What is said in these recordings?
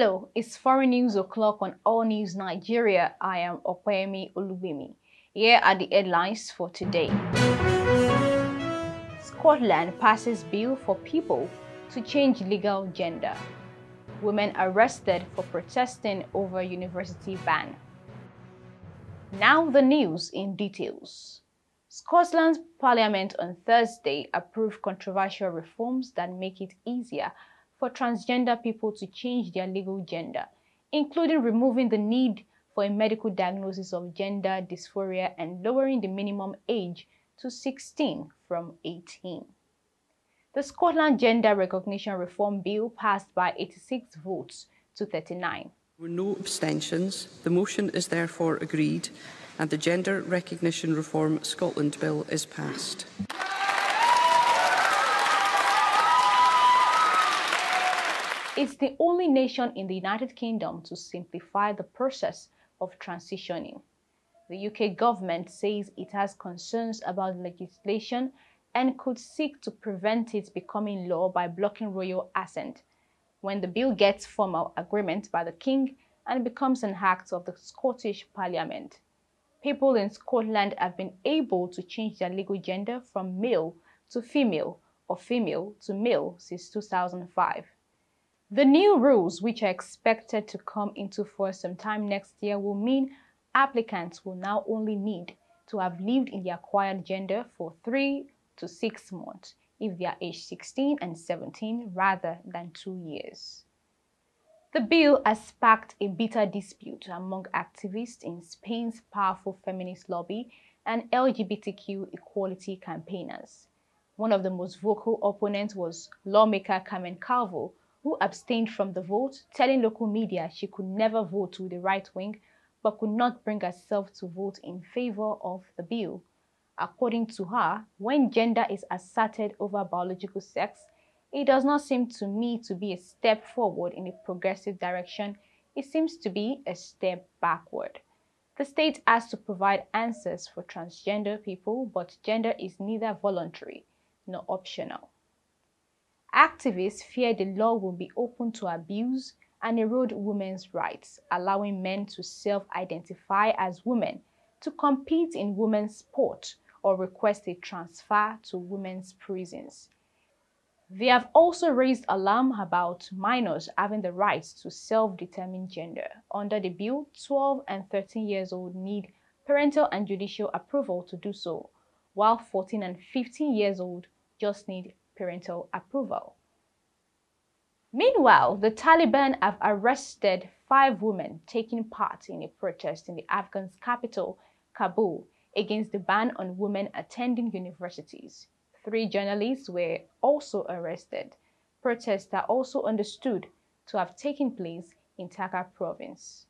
Hello, it's Foreign News O'Clock on Allnews Nigeria. I am Opeyemi Olubimi. Here are the headlines for today. Scotland passes bill for people to change legal gender. Women arrested for protesting over university ban. Now the news in details. Scotland's parliament on Thursday approved controversial reforms that make it easier for transgender people to change their legal gender, including removing the need for a medical diagnosis of gender dysphoria and lowering the minimum age to 16 from 18. The Scotland Gender Recognition Reform Bill passed by 86 votes to 39. There were no abstentions. The motion is therefore agreed and the Gender Recognition Reform Scotland Bill is passed. It's the only nation in the United Kingdom to simplify the process of transitioning. The UK government says it has concerns about legislation and could seek to prevent it becoming law by blocking royal assent when the bill gets formal agreement by the King and becomes an act of the Scottish Parliament. People in Scotland have been able to change their legal gender from male to female or female to male since 2005. The new rules, which are expected to come into force sometime next year, will mean applicants will now only need to have lived in the acquired gender for 3 to 6 months if they are aged 16 and 17 rather than 2 years. The bill has sparked a bitter dispute among activists in Spain's powerful feminist lobby and LGBTQ equality campaigners. One of the most vocal opponents was lawmaker Carmen Calvo, who abstained from the vote, telling local media she could never vote with the right wing, but could not bring herself to vote in favor of the bill. According to her, when gender is asserted over biological sex, it does not seem to me to be a step forward in a progressive direction. It seems to be a step backward. The state has to provide answers for transgender people, but gender is neither voluntary nor optional. Activists fear the law will be open to abuse and erode women's rights, allowing men to self-identify as women to compete in women's sport or request a transfer to women's prisons. They have also raised alarm about minors having the right to self-determine gender. Under the bill, 12 and 13 years old need parental and judicial approval to do so, while 14 and 15 years old just need parental approval. Meanwhile, the Taliban have arrested 5 women taking part in a protest in the Afghan capital, Kabul, against the ban on women attending universities. 3 journalists were also arrested. Protests are also understood to have taken place in Taka province.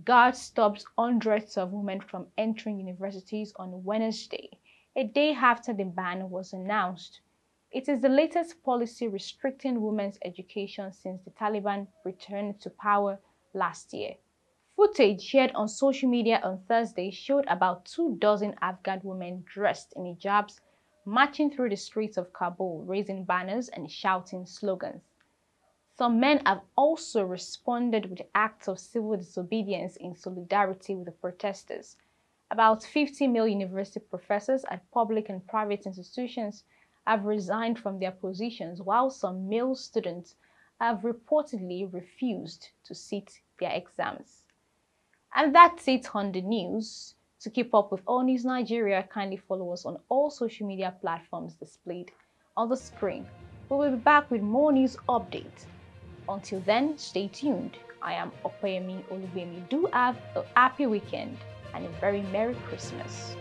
Guards stopped hundreds of women from entering universities on Wednesday, a day after the ban was announced. It is the latest policy restricting women's education since the Taliban returned to power last year. Footage shared on social media on Thursday showed about 24 Afghan women dressed in hijabs marching through the streets of Kabul, raising banners and shouting slogans. Some men have also responded with acts of civil disobedience in solidarity with the protesters. About 50 male university professors at public and private institutions have resigned from their positions, while some male students have reportedly refused to sit their exams. And that's it on the news. To keep up with All News Nigeria, kindly follow us on all social media platforms displayed on the screen. We will be back with more news updates. Until then, stay tuned. I am Opeyemi Olubimi. Do have a happy weekend and a very Merry Christmas.